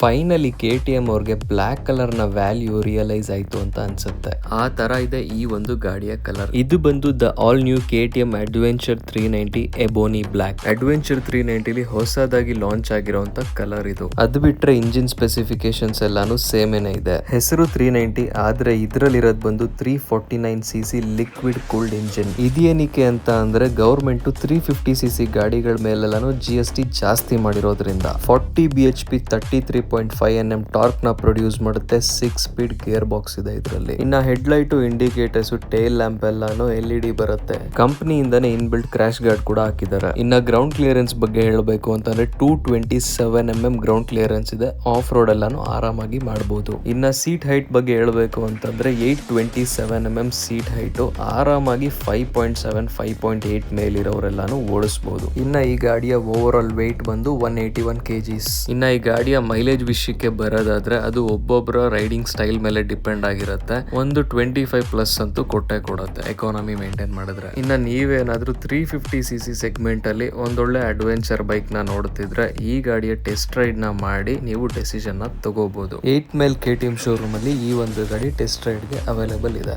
Finally KTM ಅವ್ರಿಗೆ black colour ನ value realise ಆಯ್ತು ಅಂತ ಅನ್ಸುತ್ತೆ. ಆ ತರ ಇದೆ ಈ ಒಂದು ಗಾಡಿಯ ಕಲರ್. ಇದು ಬಂದು the all new KTM adventure 390 ebony black. Adventure 390 ಲಿ ಹೊಸದಾಗಿ ಲಾಂಚ್ ಆಗಿರುವಂತ ಕಲರ್ ಇದು. ಅದು ಬಿಟ್ರೆ ಇಂಜಿನ್ ಸ್ಪೆಸಿಫಿಕೇಶನ್ಸ್ ಎಲ್ಲಾನು ಸೇಮ್ ಏನೇ ಇದೆ. ಹೆಸರು 390 ಆದ್ರೆ ಇದ್ರಲ್ಲಿರೋದು ಬಂದು 349cc ಲಿಕ್ವಿಡ್ ಕೂಲ್ಡ್ ಇಂಜಿನ್. ಇದೇನಿಕೆ ಅಂತ ಅಂದ್ರೆ ಗವರ್ಮೆಂಟ್ 350cc ಗಾಡಿಗಳ ಮೇಲೆಲ್ಲಾನು GST ಜಾಸ್ತಿ ಮಾಡಿರೋದ್ರಿಂದ 40 bhp 33.5 Nm ಟಾರ್ಕ್ ನ ಪ್ರೊಡ್ಯೂಸ್ ಮಾಡುತ್ತೆ. 6 ಸ್ಪೀಡ್ ಗೇರ್ ಬಾಕ್ಸ್ ಇದೆ ಇದರಲ್ಲಿ. ಇನ್ನ head light, indicators, tail lamp ಎಲ್ಲಾನು LED ಬರುತ್ತೆ. ಕಂಪನಿಯಿಂದಾನೇ ಇನ್ಬಿಲ್ಟ್ ಕ್ರಾಶ್ ಗಾರ್ಡ್ ಕೂಡ ಹಾಕಿದ್ದಾರೆ. ಇನ್ನ ಗ್ರೌಂಡ್ ಕ್ಲಿಯರೆನ್ಸ್ ಬಗ್ಗೆ ಹೇಳಬೇಕು ಅಂತಂದ್ರೆ 227 mm ಗ್ರೌಂಡ್ ಕ್ಲಿಯರೆನ್ಸ್ ಇದೆ. ಆಫ್ ರೋಡ್ ಎಲ್ಲಾನು ಆರಾಮಾಗಿ ಮಾಡಬಹುದು. ಇನ್ನ ಸೀಟ್ ಹೈಟ್ ಬಗ್ಗೆ ಹೇಳಬೇಕು ಅಂತಂದ್ರೆ 827 mm ಸೀಟ್ ಹೈಟ್ ಆರಾಮಾಗಿ 5.7 5.8 ಮೇಲಿರೋರೆಲ್ಲಾನು ಓಡಿಸಬಹುದು. ಇನ್ನ ಈ ಗಾಡಿಯ ಓವರ್ ಆಲ್ weight ಬಂದು 181 kgs. ಇನ್ನ ಈ ಗಾಡಿಯ ಮೈಲೇಜ್ ವಿಷಯಕ್ಕೆ ಬರೋದಾದ್ರೆ ಅದು ಒಬ್ಬೊಬ್ಬರ ರೈಡಿಂಗ್ ಸ್ಟೈಲ್ ಮೇಲೆ ಡಿಪೆಂಡ್ ಆಗಿರುತ್ತೆ. ಒಂದು 25+ ಅಂತೂ ಕೊಟ್ಟೆ ಕೊಡುತ್ತೆ ಎಕಾನಮಿ ಮೇಂಟೈನ್ ಮಾಡಿದ್ರೆ. ಇನ್ನ ನೀವೇನಾದ್ರೂ 350cc ಸೆಗ್ಮೆಂಟ್ ಅಲ್ಲಿ ಒಂದೊಳ್ಳೆ ಅಡ್ವೆಂಚರ್ ಬೈಕ್ ನ ನೋಡ್ತಿದ್ರೆ ಈ ಗಾಡಿಯ ಟೆಸ್ಟ್ ರೈಡ್ ನ ಮಾಡಿ ನೀವು ಡೆಸಿಷನ್ ನ ತಗೋಬಹುದು. 8 ಮೈಲ್ KTM ಶೋರೂಮ್ ಅಲ್ಲಿ ಈ ಒಂದು ಗಾಡಿ ಟೆಸ್ಟ್ ರೈಡ್ ಗೆ ಅವೈಲೇಬಲ್ ಇದೆ.